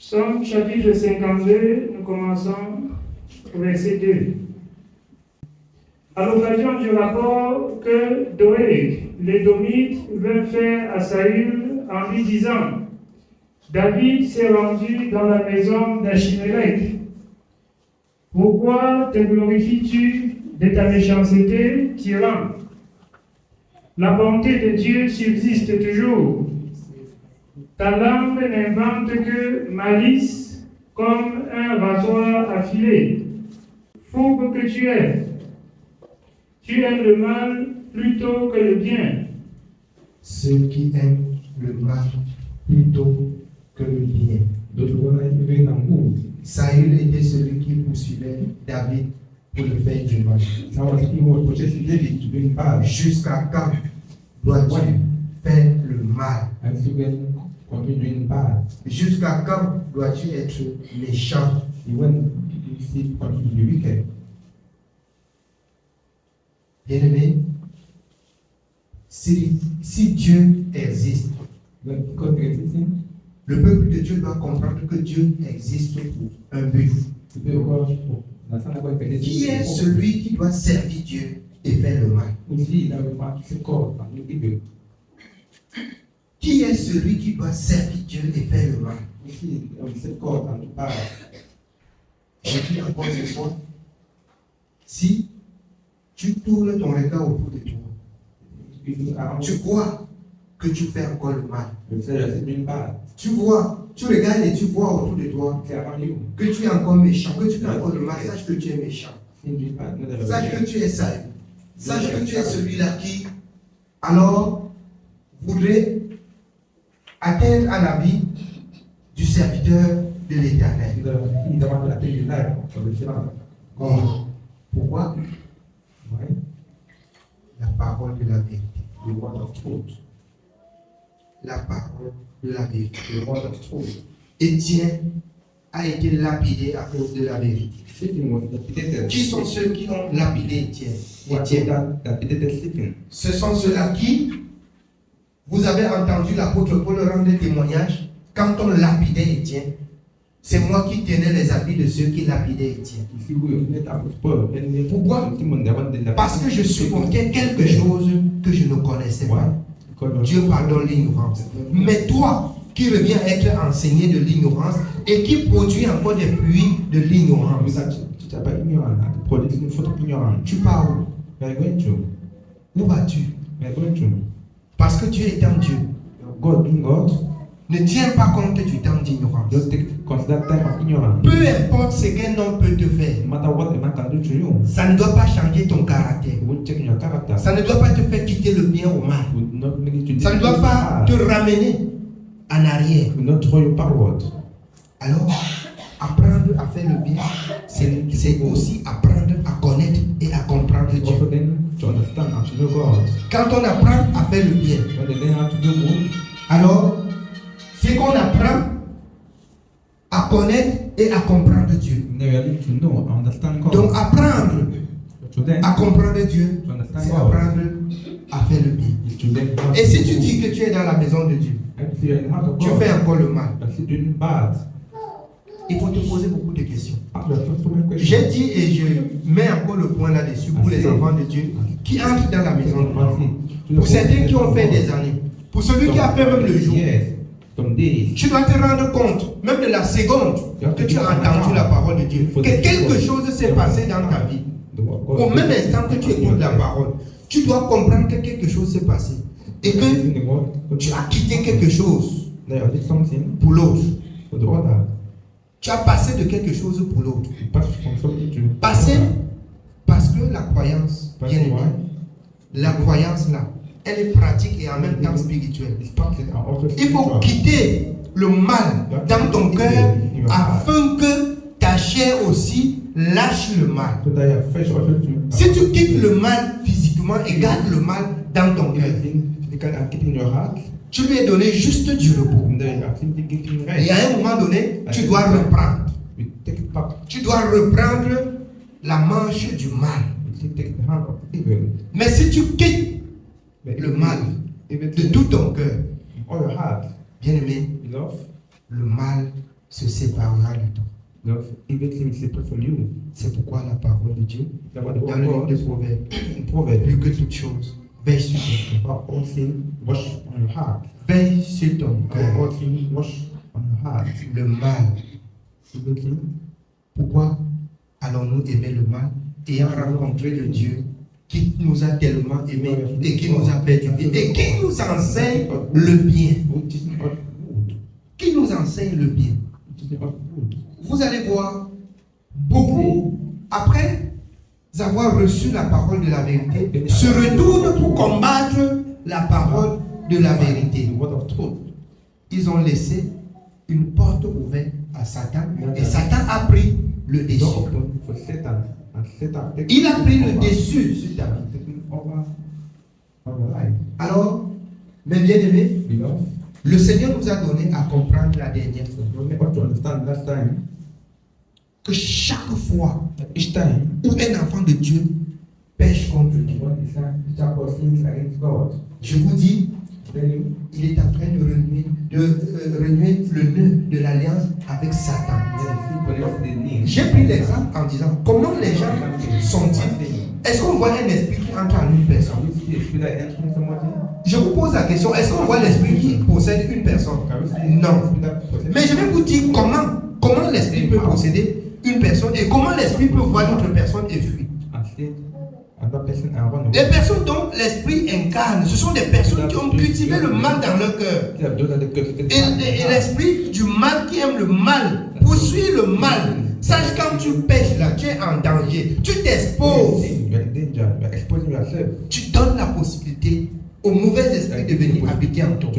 Somme chapitre 52, nous commençons au verset 2. À l'occasion du rapport que Doeg, l'Édomite, vint faire à Saül en lui disant: David s'est rendu dans la maison d'Achimélec. Pourquoi te glorifies-tu de ta méchanceté, tyran? La bonté de Dieu subsiste toujours. Ta langue n'invente que malice comme un rasoir affilé. Fourbe que tu es, tu aimes le mal plutôt que le bien. Ceux qui aiment le mal plutôt que le bien. Saül était celui qui poursuivait David pour le faire du mal. Jusqu'à quand dois-tu faire le mal? Jusqu'à quand dois-tu être méchant? Bien-aimé, si Dieu existe, le peuple de Dieu doit comprendre que Dieu existe pour un but. Qui est celui qui doit servir Dieu et faire le mal? Qui est celui qui doit servir Dieu et faire le mal? Je dis encore une fois, si tu tournes ton regard autour de toi, tu crois que tu fais encore le mal. Tu vois, tu regardes et tu vois autour de toi que tu es encore méchant, que tu fais encore le mal. Sache que tu es méchant. Sache que tu es sale. Sache que tu es celui-là qui, alors, voudrait atteindre à la vie du serviteur de l'Éternel. Pourquoi? La parole de la vérité. La parole de la vérité. Étienne a été lapidé à cause de la vérité. Qui sont ceux qui ont lapidé Étienne? Ce sont ceux-là qui, vous avez entendu l'apôtre Paul rendre témoignage quand on lapidait Étienne. C'est moi qui tenais les habits de ceux qui lapidaient Étienne. Pourquoi? Parce que je supportais quelque chose que je ne connaissais pas. Dieu pardonne l'ignorance. Mais toi, qui reviens être enseigné de l'ignorance et qui produit encore des fruits de l'ignorance, tu pars où? Où vas-tu? Parce que Dieu est en Dieu. Ne tiens pas compte du temps d'ignorance. Peu importe ce qu'un homme peut te faire, ça ne doit pas changer ton caractère. Ça ne doit pas te faire quitter le bien au mal. Ça ne doit pas te ramener en arrière. Alors, apprendre à faire le bien, c'est aussi apprendre à connaître et à comprendre Dieu. Quand on apprend à faire le bien, alors, c'est qu'on apprend à connaître et à comprendre Dieu. Donc apprendre à comprendre Dieu, c'est apprendre à faire le bien. Et si tu dis que tu es dans la maison de Dieu, tu fais encore le mal, il faut te poser beaucoup de questions. J'ai dit et je mets encore le point là-dessus pour les enfants de Dieu qui entrent dans la maison de Dieu. Pour certains qui ont fait des années, pour celui qui a fait même le jour, tu dois te rendre compte, même de la seconde que tu as entendu la parole de Dieu, que quelque chose s'est passé dans ta vie. Au même instant que tu écoutes la parole, tu dois comprendre que quelque chose s'est passé et que tu as quitté quelque chose pour l'autre. Tu as passé de quelque chose pour l'autre. Passer parce que la croyance, bien aimé, la croyance là, elle est pratique et en même temps spirituelle. Il faut quitter le mal dans ton cœur afin que ta chair aussi lâche le mal. Si tu quittes le mal physiquement et gardes le mal dans ton cœur, tu lui as donné juste du repos. Et à un moment donné, tu dois reprendre. Tu dois reprendre la manche du mal. Mais si tu quittes le mal de tout ton cœur, bien aimé, le mal se séparera de toi. Love, everything is separate from you. C'est pourquoi la parole de Dieu, That's why the dans word le of livre God de is Proverbes, Proverbs. plus que toute chose, veille sur ton cœur. About all things, wash on your heart. Veille sur ton About cœur. all things, wash on your heart. Le mal. Everything. Pourquoi allons-nous aimer le mal ayant rencontré le Dieu qui nous a tellement aimés et qui nous a fait du bien et qui nous enseigne le bien? Which is not good. Qui nous enseigne le bien? Which is not good. Vous allez voir, beaucoup, après avoir reçu la parole de la vérité, se retournent pour combattre la parole de la vérité. The word of truth. Ils ont laissé une porte ouverte à Satan et Satan a pris le dessus. Door open for Satan, and Satan takes Il a pris le over. dessus sur ta vie. Taking over our life. Alors, mes bien-aimés, Beloved, le Seigneur nous a donné à comprendre la dernière fois you only got to understand last time que chaque fois that each time où un enfant de Dieu pêche contre Dieu, one is a child sins against God, je vous dis, then il est en train de renouer le nœud de l'alliance avec Satan. J'ai pris l'exemple en disant comment les gens sont-ils? Est-ce qu'on voit un esprit qui entre en une personne? Je vous pose la question, est-ce qu'on voit l'esprit qui possède une personne? Non. Mais je vais vous dire comment l'esprit peut posséder une personne et comment l'esprit peut voir une autre personne et fuir. Les personnes dont l'esprit incarne, ce sont des personnes qui ont cultivé le mal dans leur cœur. Et l'esprit du mal qui aime le mal, poursuit le mal. Sache, quand tu pêches là, tu es en danger. Tu t'exposes. Tu donnes la possibilité au mauvais esprit de venir habiter en toi.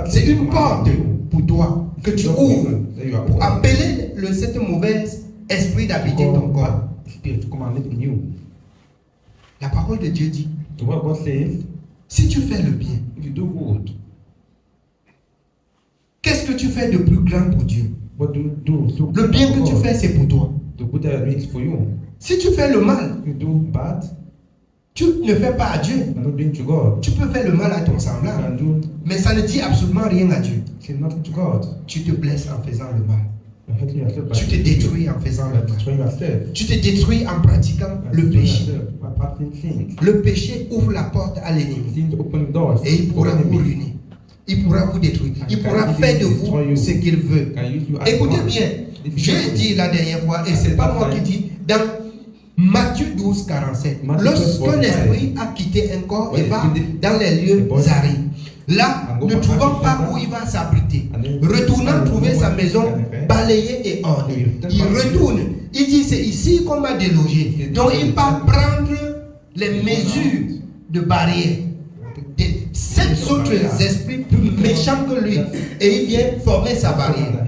C'est une porte pour toi que tu ouvres pour appeler cet mauvais esprit d'habiter ton corps. La parole de Dieu dit, si tu fais le bien, qu'est-ce que tu fais de plus grand pour Dieu? Le bien que tu fais, c'est pour toi. Si tu fais le mal, tu ne fais pas à Dieu. Tu peux faire le mal à ton semblable, mais ça ne dit absolument rien à Dieu. Tu te blesses en faisant le mal. Tu te détruis en faisant le mal. Tu te détruis en pratiquant le péché. Le péché ouvre la porte à l'ennemi et il pourra vous ruiner. Il pourra vous détruire. Il pourra faire de vous ce qu'il veut. Écoutez bien, j'ai dit la dernière fois, et ce n'est pas moi qui dis, dans Matthieu 12, 47, lorsqu'un esprit a quitté un corps et va dans les lieux arides, là, ne trouvant pas où il va s'abriter, retournant trouver sa maison balayée et ornée, il retourne, il dit c'est ici qu'on m'a délogé. Donc il part prendre les mesures de barrière. Sept autres esprits plus méchants que lui, et il vient former sa barrière.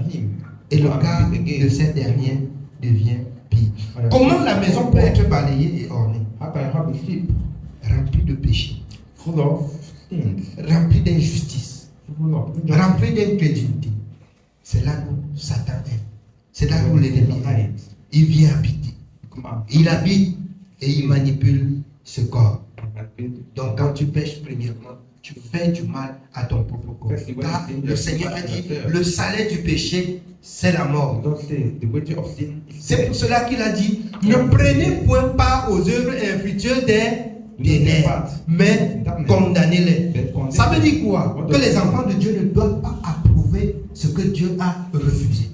Et le cas de cette dernière devient pire. Comment la maison peut être balayée et ornée? Remplie de péché, remplie d'injustice, remplie d'incrédulité. C'est là où Satan est. C'est là où l'ennemi est. Il vient habiter. Il habite et il manipule ce corps. Donc quand tu pêches, premièrement, tu fais du mal à ton propre corps. Car le Seigneur a dit, le salaire du péché, c'est la mort. C'est pour cela qu'il a dit, ne prenez point part aux œuvres infructueuses des ténèbres, mais condamnez-les. Ça veut dire quoi? Que les enfants de Dieu ne doivent pas approuver ce que Dieu a refusé.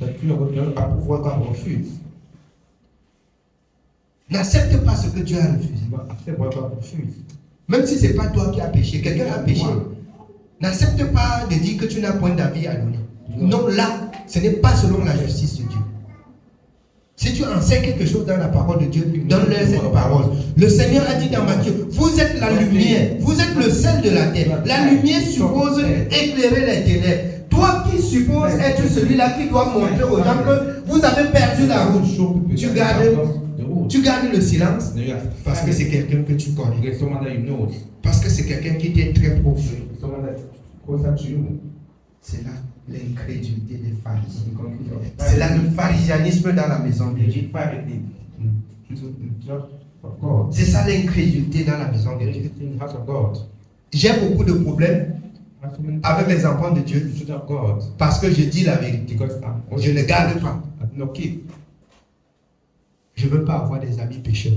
N'accepte pas ce que Dieu a refusé. Même si ce n'est pas toi qui as péché, quelqu'un a péché. N'accepte pas de dire que tu n'as point d'avis à donner. Non, là, ce n'est pas selon la justice de Dieu. Si tu enseignes quelque chose dans la parole de Dieu, donne-leur cette parole. Le Seigneur a dit dans Matthieu, vous êtes la lumière, vous êtes le sel de la terre. La lumière suppose éclairer les ténèbres. Toi qui supposes être celui-là qui doit montrer aux gens que vous avez perdu la route, tu gardes le silence parce que c'est quelqu'un que tu connais. Parce que c'est quelqu'un qui t'est très proche. C'est là l'incrédulité des pharisiens. C'est là le pharisianisme dans la maison de Dieu. C'est ça l'incrédulité dans la maison de Dieu. J'ai beaucoup de problèmes avec les enfants de Dieu parce que je dis la vérité. Je ne garde pas. Je ne veux pas avoir des amis pécheurs.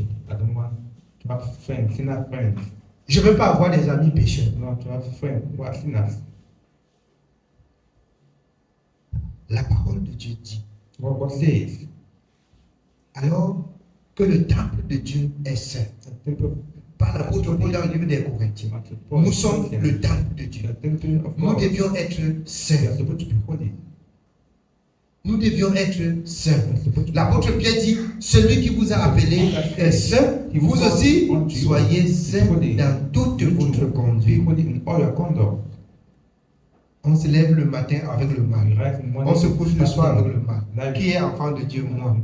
Je ne veux pas avoir des amis pécheurs. La parole de Dieu dit. Alors que le temple de Dieu est saint. Par l'apôtre Paul dans le livre des Corinthiens. Nous sommes le temple de Dieu. Nous devions être saints. Nous devions être saints. L'apôtre Pierre dit, celui qui vous a appelé est saint, vous aussi soyez saints dans toute votre conduite. On se lève le matin avec le mal. On se couche le soir avec le mal. Qui est enfant de Dieu? Moi.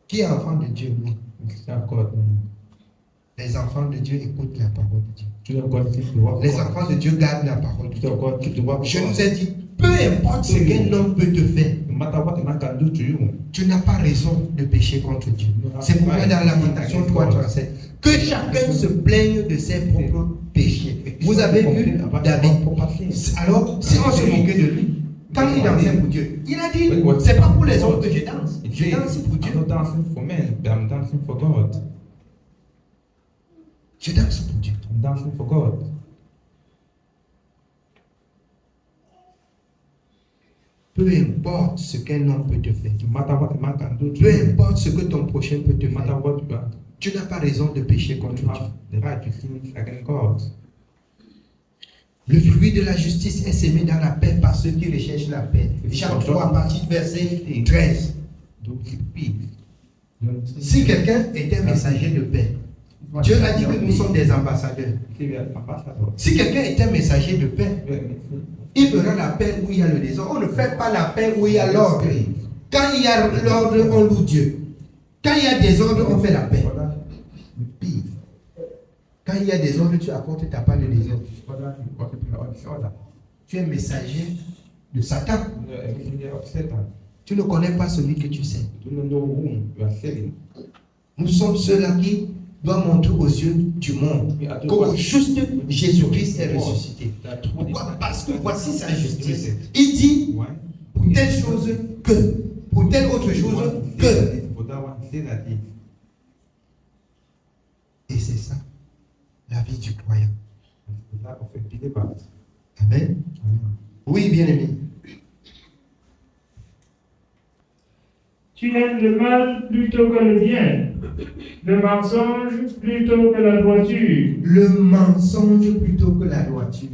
Qui est enfant de Dieu? Moi. Les enfants de Dieu écoutent la parole de Dieu. Les enfants de Dieu gardent la parole de Dieu. Je nous ai dit, peu importe ce qu'un homme peut te faire, tu n'as pas raison de pécher contre Dieu. C'est pourquoi dans Lamentation 3:37, que chacun se plaigne de ses propres péchés. Vous avez vu David. Alors, si on se moquait de lui, quand il dansait pour Dieu, il a dit, c'est pas pour les autres que je danse. Je danse pour Dieu. Je danse pour Dieu. Peu importe ce qu'un homme peut te faire. Peu importe ce que ton prochain peut te faire. Tu n'as pas raison de pécher contre Dieu. Le fruit de la justice est semé dans la paix par ceux qui recherchent la paix. Chaque 3 à partir du verset 13. Si quelqu'un est un messager de paix, Dieu a dit que nous sommes des ambassadeurs. Si quelqu'un est un messager de paix, il fera la paix où il y a le désordre. On ne fait pas la paix où il y a l'ordre. Quand il y a l'ordre, on loue Dieu. Quand il y a désordre, on fait la paix. Quand il y a désordre, tu apportes ta part de désordre. Tu es messager de Satan. Tu ne connais pas celui que tu sais. Nous sommes ceux-là qui doivent montrer aux yeux du monde qu'au juste Jésus-Christ est ressuscité. Pourquoi? Parce que voici sa justice. Il dit pour telle chose que, pour telle autre chose que. Et c'est ça, la vie du croyant. Amen. Oui, bien-aimé. Tu aimes le mal plutôt que le bien, le mensonge plutôt que la droiture. Le mensonge plutôt que la droiture.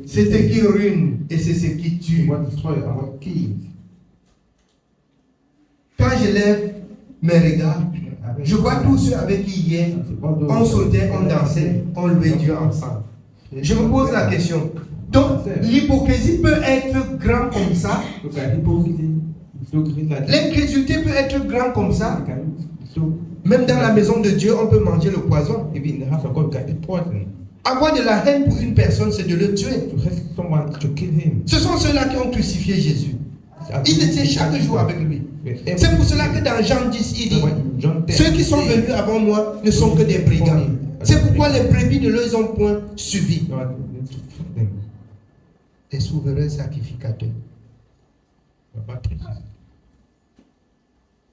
C'est ce qui ruine et c'est ce qui tue. Quand je lève mes regards, je vois tous ceux avec qui hier on sautait, on dansait, on louait Dieu ensemble. Je me pose la question. Donc, l'hypocrisie peut être grande comme ça. L'incrédulité peut être grande comme ça. Même dans la maison de Dieu, on peut manger le poison. Avoir de la haine pour une personne, c'est de le tuer. Ce sont ceux-là qui ont crucifié Jésus. Ils étaient chaque jour avec lui. C'est pour cela que dans Jean 10, il dit, ceux qui sont venus avant moi ne sont que des brigands. C'est pourquoi les brebis ne les ont point suivis. Les souverains sacrificateurs.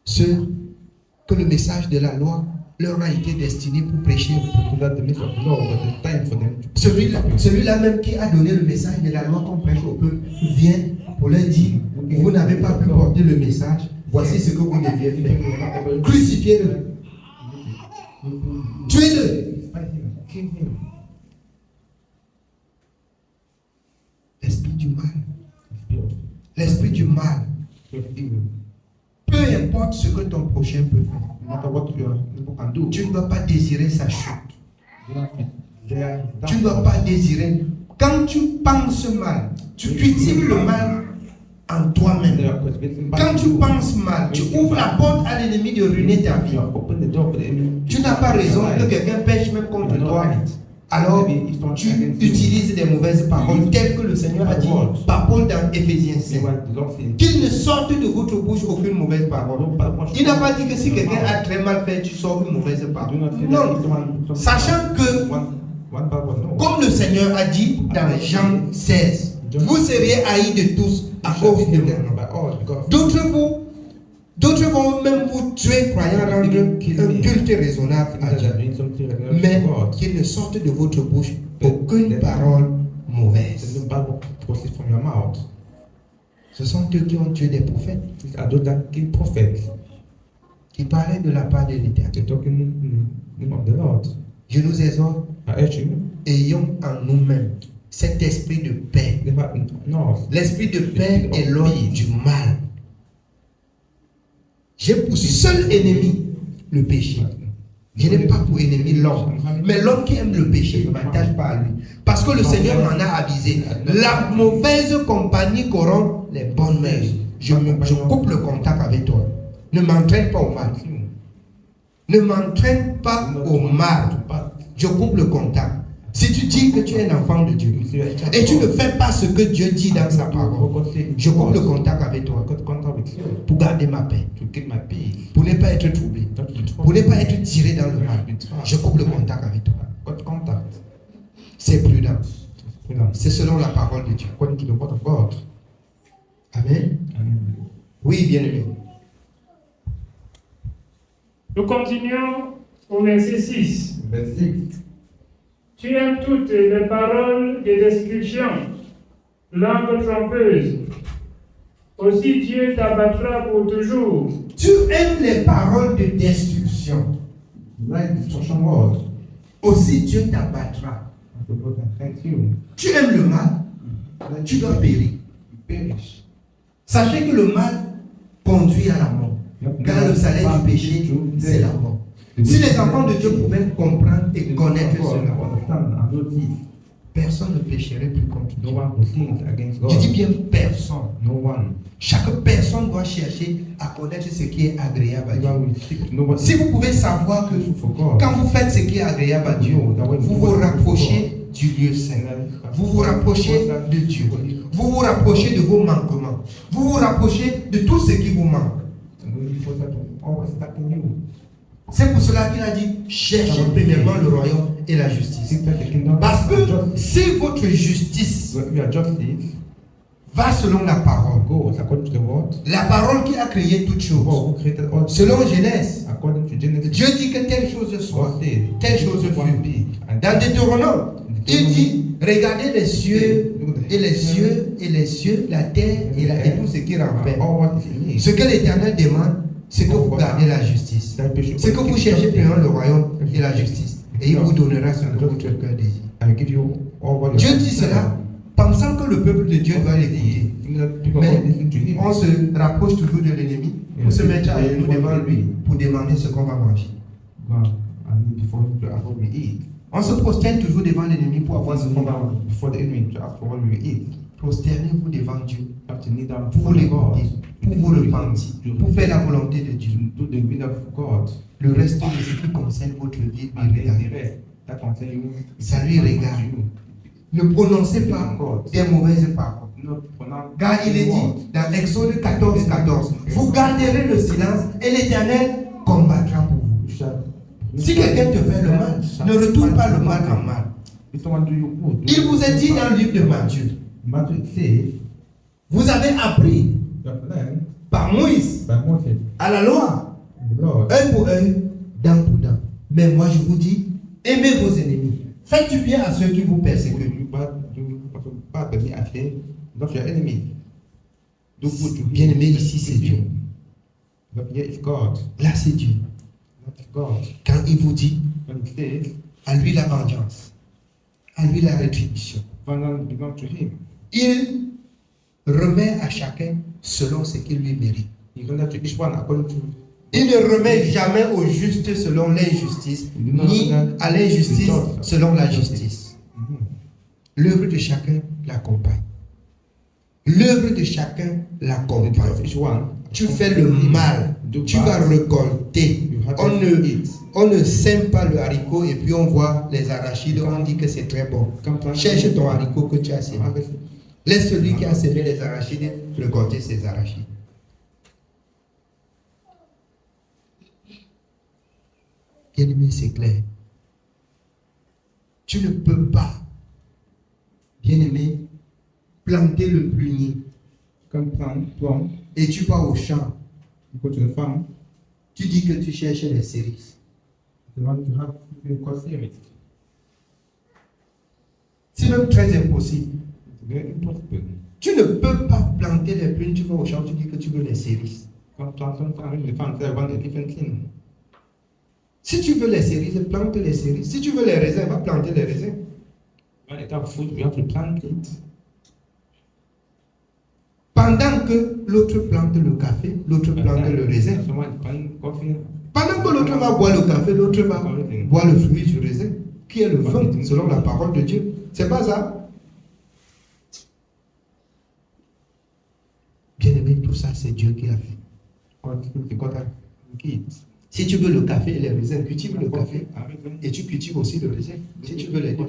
Ceux que le message de la loi leur a été destiné pour prêcher. Celui-là même qui a donné le message de la loi qu'on prêche au peuple vient pour leur dire, vous n'avez pas pu porter le message, voici ce que vous deviez faire. Crucifiez-le. Tuez-le. L'esprit du mal. L'esprit du mal. Peu importe ce que ton prochain peut faire. Tu ne dois pas désirer sa chute. Tu ne dois pas désirer. Quand tu penses mal, tu cultives le mal en toi-même. Quand tu penses mal, tu ouvres la porte à l'ennemi de ruiner ta vie. Tu n'as pas raison que quelqu'un pêche même contre toi. Alors, tu utilises des mauvaises paroles telles que le Seigneur a dit par Paul dans Éphésiens 5. Qu'il ne sorte de votre bouche aucune mauvaise parole. Il n'a pas dit que si quelqu'un a très mal fait, tu sors une mauvaise parole. Non. Sachant que One by one, no. Comme le Seigneur a dit dans Jean 16, vous serez haïs de tous à cause de mon nom. By all, because D'autres vont même vous tuer croyant rendre un culte raisonnable à Dieu. Mais qu'il ne sorte de votre bouche aucune parole mauvaise. the Bible proceeds from your mouth. Ce sont eux qui ont tué des prophètes, These are those that kill prophets. qui parlaient de la part de They're l'Éternel. talking in the name of the Lord. Je nous exhorte, I urge you, ayons en nous-mêmes cet esprit de paix. no, L'esprit de paix est l'homme du mal. J'ai pour seul ennemi le péché. Je n'ai pas pour ennemi l'homme. Mais l'homme qui aime le péché ne m'attache pas à lui. Parce que le Seigneur m'en a avisé. La mauvaise compagnie corrompt les bonnes mœurs. Je coupe le contact avec toi. Ne m'entraîne pas au mal. Ne m'entraîne pas au mal. Je coupe le contact. Si tu dis que tu es un enfant de Dieu et tu ne fais pas ce que Dieu dit dans sa parole, je coupe le contact avec toi pour garder ma paix, to keep my peace, pour ne pas être troublé, pour ne pas être tiré dans le mal. Je coupe le contact avec toi. got contact. C'est prudent. Freedom. C'est selon la parole de Dieu. According to the word of God. Amen. Amen. Oui, bien aimé. Nous continuons au verset 6. Verse 6. Tu aimes toutes les paroles de destruction, langue trompeuse. Aussi Dieu t'abattra pour toujours. Tu aimes les paroles de destruction. Like destruction word. Aussi Dieu t'abattra. The Lord thank you. Tu aimes le mal, tu dois périr. You perish. Sachez que le mal conduit à la mort. Car le salaire du péché, c'est la mort. Si les enfants de Dieu pouvaient comprendre et connaître cela, personne ne pécherait plus contre No Dieu. one who sins against God. Je dis bien personne. No one. Chaque personne doit chercher à connaître ce qui est agréable à Dieu. Everyone will seek to know what Si vous pouvez savoir que for God. quand vous faites ce qui est agréable à Dieu, vous vous rapprochez du lieu saint. Vous vous rapprochez de Dieu. Vous vous rapprochez de vos manquements. Vous vous rapprochez de tout ce qui vous manque. Always attacking you. C'est pour cela qu'il a dit, cherchez premièrement le royaume et la justice. Seek first the kingdom Parce que and justice. si votre justice When we are justice, va selon la parole, goes according to the word. la parole qui a créé toutes God choses, who created all things, selon Genèse, according to Genesis. Dieu dit que telle chose soit, God said, telle chose one fut. be. And Dans Deutéronome, il dit, regardez les cieux et les cieux et les cieux, la terre et tout ce qui renferme. all what is in it. Ce que l'Éternel demande, c'est que vous gardez la justice. C'est que vous cherchez premièrement le royaume et la justice. Et il vous donnera ce que votre cœur désire. I will give you all what you Dieu have. dit cela, pensant que le peuple de Dieu doit l'écouter. People Mais listen to him. on se rapproche toujours de l'ennemi pour se mettre à genoux devant lui pour demander ce qu'on va manger. God, I need before we eat. On se prosterne toujours devant l'ennemi pour avoir ce qu'on va manger. Before the enemy to ask for what we will eat. Prosternez-vous devant Dieu You have to kneel down pour before God. l'écouter, pour vous repentir, pour faire la volonté de Dieu. Do the will of God. Le reste de ce qui concerne votre vie, And lui then regarde. the rest, that concern you. Ça lui regarde. Ne prononcez pas des mauvaises paroles. No pronounce Car il est dit dans Exode 14, 14, vous garderez le silence et l'Éternel combattra pour vous. Si quelqu'un te fait le mal, ne retourne pas le mal en mal. If someone do you good, Il vous est dit dans le livre de Matthieu, Matthew says, vous avez appris you have learned par Moïse by Moses, à la loi, the Lord, œil pour œil, dent pour dent. Mais moi je vous dis, aimez vos ennemis, faites du bien à ceux qui vous persécutent. do bad, but me at him, love your enemy. Do good to him. Bien aimé, ici c'est Dieu. But here is God, Là c'est Dieu. not God. Quand il vous dit, When he says, à lui la vengeance, à lui la rétribution. vengeance belongs to him. Il remet à chacun selon ce qu'il lui mérite. He gives to each one according to. Il ne remet jamais au juste selon l'injustice, ni à l'injustice selon la justice. L'œuvre de chacun l'accompagne. L'œuvre de chacun l'accompagne. Each one. Tu fais le mal, tu vas récolter. On ne sème pas le haricot et puis on voit les arachides, on dit que c'est très bon. Cherche ton haricot que tu as sémé. Laisse celui qui a semé les arachides récolter ses arachides. Bien-aimé, c'est clair. Tu ne peux pas, bien-aimé, planter le prunier. Comme plante, Et tu pars au champ. you go to the farm, Tu dis que tu cherches les cerises. you want to have it. C'est même très impossible. It's very impossible. Tu ne peux pas planter les prunes, tu vas au champ, tu dis que tu veux les cerises. Come plant something, the farm say I want a different thing. Si tu veux les cerises, plante les cerises. Si tu veux les raisins, va planter les raisins. When it have fruit, we have to plant it. Pendant que l'autre plante le café, l'autre plante le raisin. Someone plant coffee. Pendant que l'autre va boire le café, l'autre va boire le fruit du raisin, qui est le vin, selon la parole de Dieu. C'est pas ça? Bien-aimé, tout ça, c'est Dieu qui a fait. Si tu veux le café et les raisins, cultive le café et tu cultives aussi le raisin. Si tu veux les deux.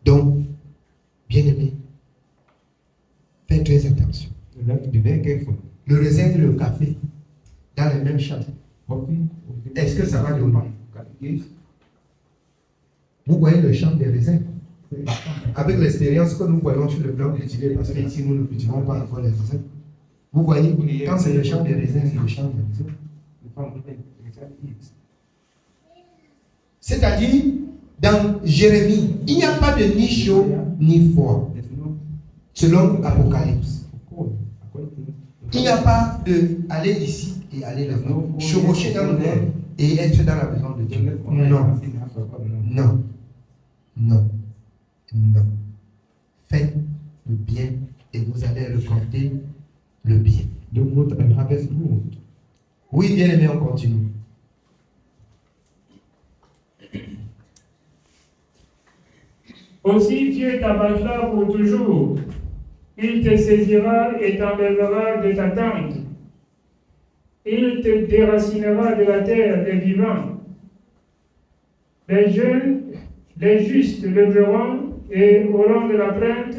Donc, bien-aimé, fais très attention. Le raisin et le café dans les mêmes champs. Est-ce que ça va donner? Vous voyez le champ des raisins? Avec l'expérience que nous voyons sur le plan cultivé, parce qu'ici nous ne cultivons pas encore les raisins. Vous voyez, quand c'est le champ des raisins, c'est le champ des raisins. C'est-à-dire, dans Jérémie, il n'y a pas de ni chaud ni froid, selon Apocalypse. Il n'y a pas de aller ici et aller là-bas, chevaucher dans le monde et être dans la maison de Dieu. Non, non, non, non. Faites le bien et vous allez récolter le bien. Oui, bien aimé, on continue. Aussi Dieu t'abattra pour toujours. Il te saisira et t'enlèvera de ta tente. Il te déracinera de la terre des vivants. Les jeunes, les justes le verront et auront de la plainte,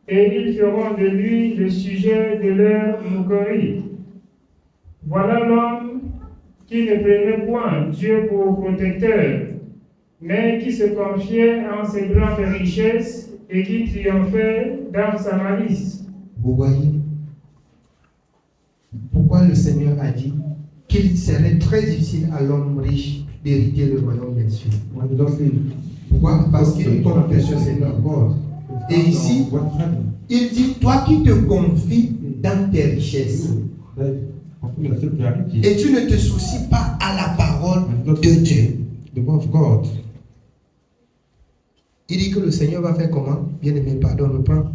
et ils feront de lui le sujet de leur moquerie. Voilà l'homme qui ne prenait point Dieu pour protecteur, mais qui se confiait en ses grandes richesses et qui triomphait dans sa malice. Vous voyez pourquoi le Seigneur a dit qu'il serait très difficile à l'homme riche d'hériter le royaume des cieux. Pourquoi? Parce qu'il tombe sur ses mains. Et ici, il dit, toi qui te confies dans tes richesses, et tu ne te soucies pas à la parole de Dieu. Il dit que le Seigneur va faire comment? Bien-aimé, pardon, reprends.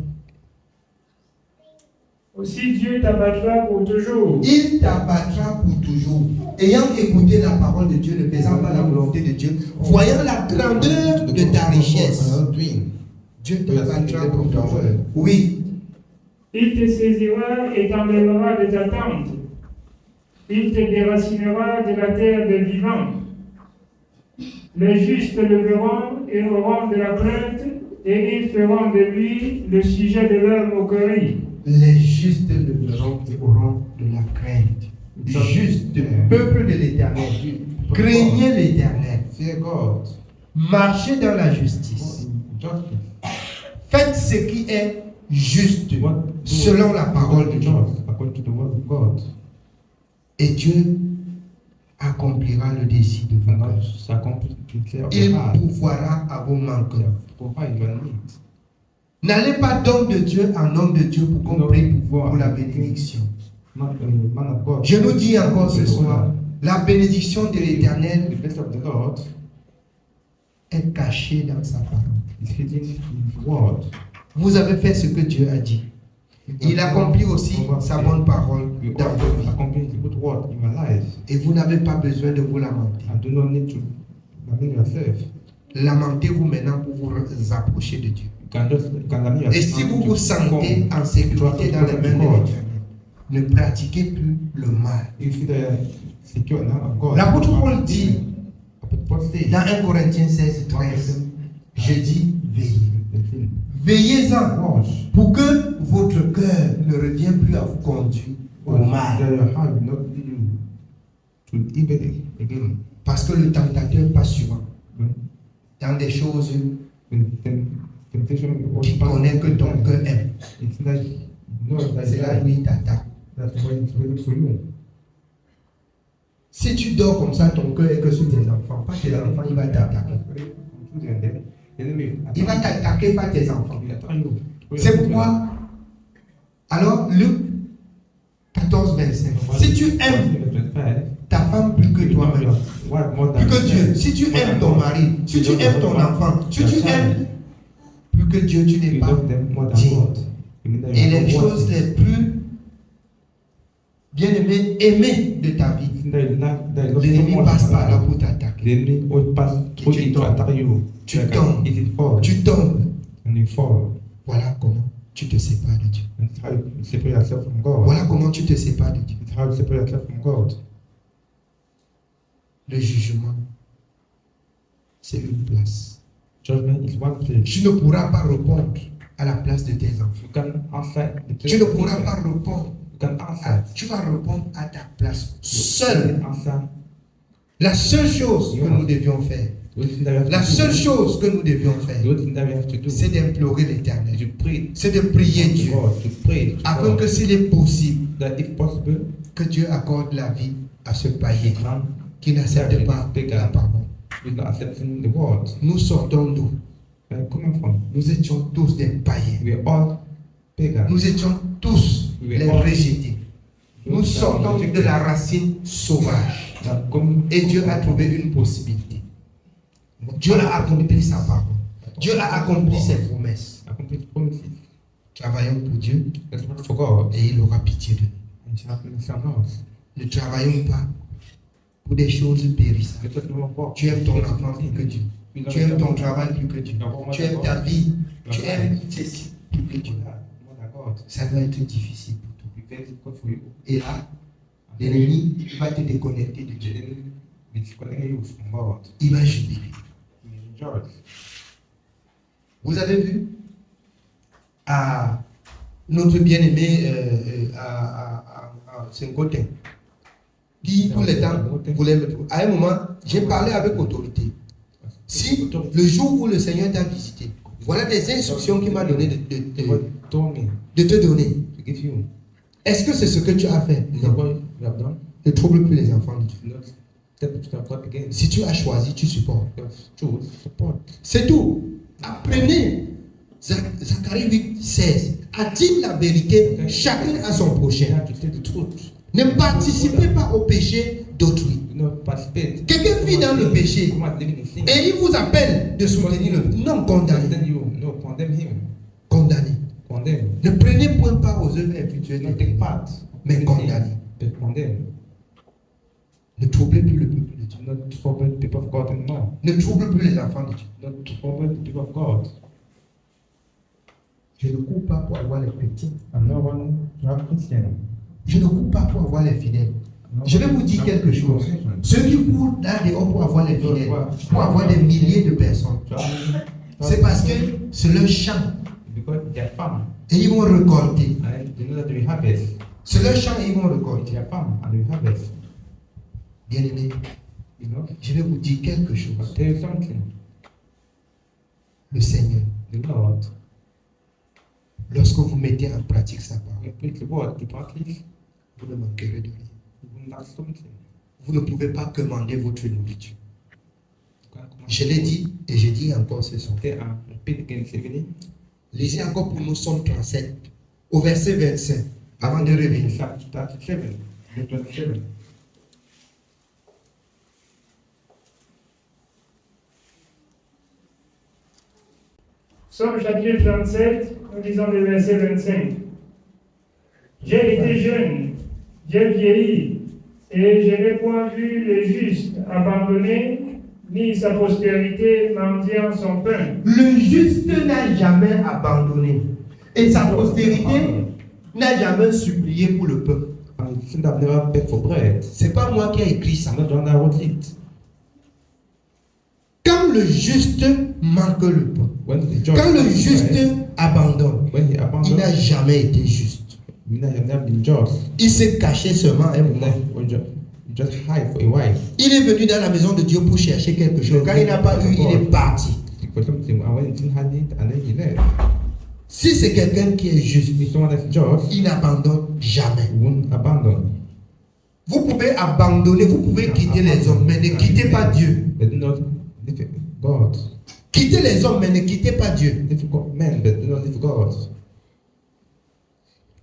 Aussi Dieu t'abattra pour toujours. Il t'abattra pour toujours. Ayant écouté la parole de Dieu, ne faisant pas la volonté de Dieu, voyant la grandeur de ta richesse, Dieu t'abattra pour toujours. Oui. Il te saisira et t'enlèvera de ta tente. Il te déracinera de la terre des vivants. Les justes le verront et auront de la plainte, et ils feront de lui le sujet de leur moquerie. Les justes le verront et auront de la crainte. Juste, peuple de l'Éternel, craignez l'Éternel. Marchez dans la justice. Faites ce qui est juste selon la parole de Dieu. Et Dieu accomplira le désir de vos cœurs. Il pourvoira à vos manquements. N'allez pas d'homme de Dieu en homme de Dieu pour qu'on prie pour la bénédiction. Je nous dis encore ce soir, la bénédiction de l'Éternel est cachée dans sa parole. Vous avez fait ce que Dieu a dit. Il accomplit aussi sa bonne parole dans vos vies. Et vous n'avez pas besoin de vous lamenter. Lamentez-vous maintenant pour vous approcher de Dieu. Et si vous vous sentez en sécurité dans les mains de l'Éternel, ne pratiquez plus le mal. L'apôtre Paul dit dans 1 Corinthiens 16, 13, je dis veillez. Veillez-en pour que votre cœur ne revienne plus à vous conduire au mal. to evil again. Parce que le tentateur passe souvent When, dans des choses temptation qui connaît que ton cœur aime. it's like, no, C'est là où il t'attaque. that's why it's waiting for you. Si tu dors comme ça, ton cœur est que sur tes enfants. Pas tes enfants, il va t'attaquer. Il va t'attaquer, pas tes enfants. C'est pourquoi, alors, Luc 14, 25. Si tu aimes ta femme plus que toi-même, plus que Dieu, si tu aimes ton mari, si tu aimes ton enfant, si tu aimes plus que Dieu, tu n'es pas digne. Et les choses les plus bien aimées de ta vie, l'ennemi passe par là pour t'attaquer. Tu tombes. Voilà comment tu te sépares de Dieu. Voilà comment tu te sépares de Dieu. Le jugement, c'est une place. Judgment is one place. Tu ne pourras pas répondre à la place de tes enfants. You can answer the Tu ne pourras pas répondre. You can answer. Tu vas répondre à ta place seul. Answer. La seule chose que nous devions faire, la seule chose que nous devions faire, c'est d'implorer l'Éternel. C'est de prier Dieu. Afin que s'il est possible, que Dieu accorde la vie à ce païen qui n'accepte pas la parole. Nous sortons d'où? Nous étions tous des païens. Nous étions tous les rejetés. Nous sortons de la racine sauvage. Et Dieu a trouvé une possibilité. Dieu a accompli sa parole. Dieu a accompli ses promesses. Travaillons pour Dieu et il aura pitié de nous. Ne travaillons pas pour des choses périssables. Tu aimes ton enfant plus que Dieu. Tu aimes ton travail plus que Dieu. Tu aimes ta vie. Tu aimes ceci plus que Dieu. Ça doit être difficile pour toi. Et là, l'ennemi va te déconnecter de Dieu. Il va jubiler. Vous avez vu à notre bien-aimé à Saint-Côtin, qui tout le temps voulait me trouver. À un moment, j'ai parlé avec autorité. Si le jour où le Seigneur t'a visité, voilà des instructions qu'il m'a donné de te donner. Est-ce que c'est ce que tu as fait? Non. Ne trouble plus les enfants de Dieu. Si tu as choisi, tu supportes. C'est tout. Apprenez. Zacharie 8, 16. A-t-il la vérité? Chacun a son prochain. Ne participez pas au péché d'autrui. Quelqu'un vit dans le péché et il vous appelle de soutenir le non condamné. Condamné. Ne prenez point part aux œuvres infructueuses, mais condamné. Ne troublez plus le peuple de Dieu. Ne trouble plus les enfants de Dieu. Je ne cours pas pour avoir les chrétiens. Je ne cours pas pour avoir les fidèles. Je vais vous dire quelque chose. Ceux qui courent là dehors pour avoir les fidèles, pour avoir des milliers de personnes, c'est parce que c'est leur champ. Et ils vont récolter. C'est leur champ et ils vont récolter. Bien aimé, je vais vous dire quelque chose. Le Seigneur, lorsque vous mettez en pratique sa parole, vous ne manquerez de rien. Vous ne pouvez pas commander votre nourriture. Je l'ai dit et je dis encore ce soir. Lisez encore pour nous Somme 37, au verset 25, avant de revenir. Somme chapitre 37, nous lisons le verset 25. J'ai été jeune, j'ai vieilli, et je n'ai point vu le juste abandonné, ni sa postérité mendiant son pain. Le juste n'a jamais abandonné, et sa postérité n'a jamais supplié pour le peuple. C'est pas moi qui ai écrit ça. Quand le juste manque le pain, quand le juste abandonne, il n'a jamais été juste. Il s'est caché seulement un moment. You just hire for a wife. Il est venu dans la maison de Dieu pour chercher quelque chose. Quand il n'a pas eu, il est parti. For something, and when he didn't have it, and then he left. Si c'est quelqu'un qui est juste, If someone that's just, il n'abandonne jamais. he won't abandon. Vous pouvez abandonner, vous pouvez quitter les hommes, mais ne quittez pas Dieu. But do not leave God. Quittez les hommes, mais ne quittez pas Dieu. Leave men, but do not leave God.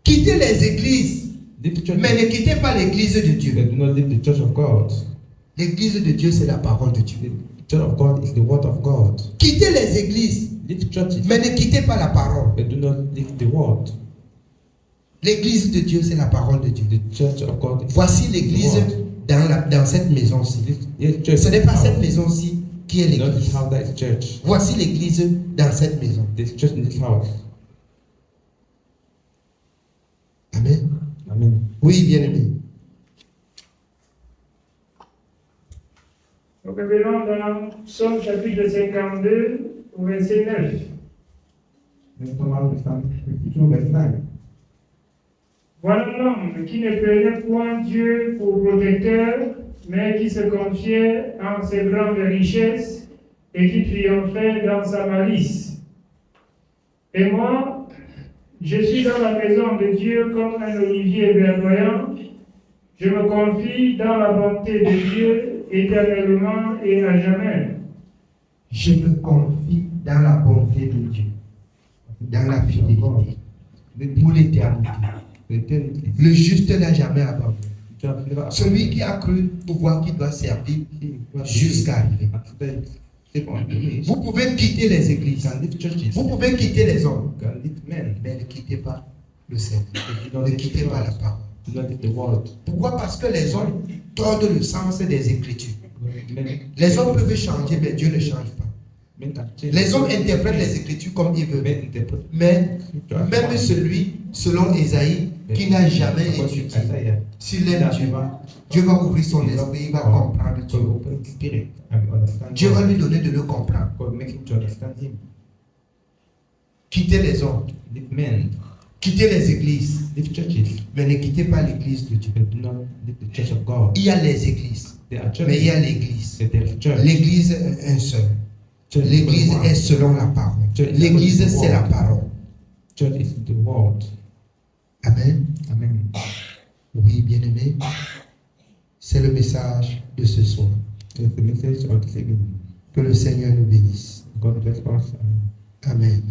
Quittez les églises, Leave church, mais ne quittez pas l'église de Dieu. but do not leave the church of God. L'église de Dieu, c'est la parole de Dieu. The church of God is the word of God. Quittez les églises, Leave churches, mais ne quittez pas la parole. but do not leave the word. L'église de Dieu, c'est la parole de Dieu. The church of God is Voici l'église dans cette maison-ci. church. Ce n'est pas cette maison-ci qui est Not this l'église. house that is church. Voici l'église dans cette maison. This church in this house. Amen. Amen. Oui, bien-aimé. Donc, revenons dans Psaume chapitre 52, au verset 9. Voilà l'homme qui ne prenait point Dieu pour protecteur, mais qui se confiait en ses grandes richesses et qui triomphait dans sa malice. Et moi, je suis dans la maison de Dieu comme un olivier verdoyant. Je me confie dans la bonté de Dieu éternellement et à jamais. Je me confie dans la bonté de Dieu, dans la fidélité, pour l'éternité. Le juste n'a jamais abandonné. Celui qui a cru pouvoir qu'il doit servir jusqu'à arriver. Vous pouvez quitter les églises, vous pouvez quitter les hommes, mais ne quittez pas le Seigneur. Ne quittez pas la parole. Pourquoi? Parce que les hommes tordent le sens des Écritures. Les hommes peuvent changer, mais Dieu ne change pas. Les hommes interprètent les Écritures comme ils veulent. Mais même celui, selon Ésaïe, qui n'a jamais étudié, s'il aime Dieu, Dieu va ouvrir son esprit, il va comprendre Dieu. Dieu va lui donner de le comprendre. Quittez les hommes, quittez les églises, mais ne quittez pas l'église de Dieu. Il y a les églises, mais il y a l'église. L'église est un seul. L'église est selon la parole. L'église, c'est la parole. Amen. Amen. Oui, bien-aimé, c'est le message de ce soir. It's the message of the evening. Que le Seigneur nous bénisse. God bless us. Amen.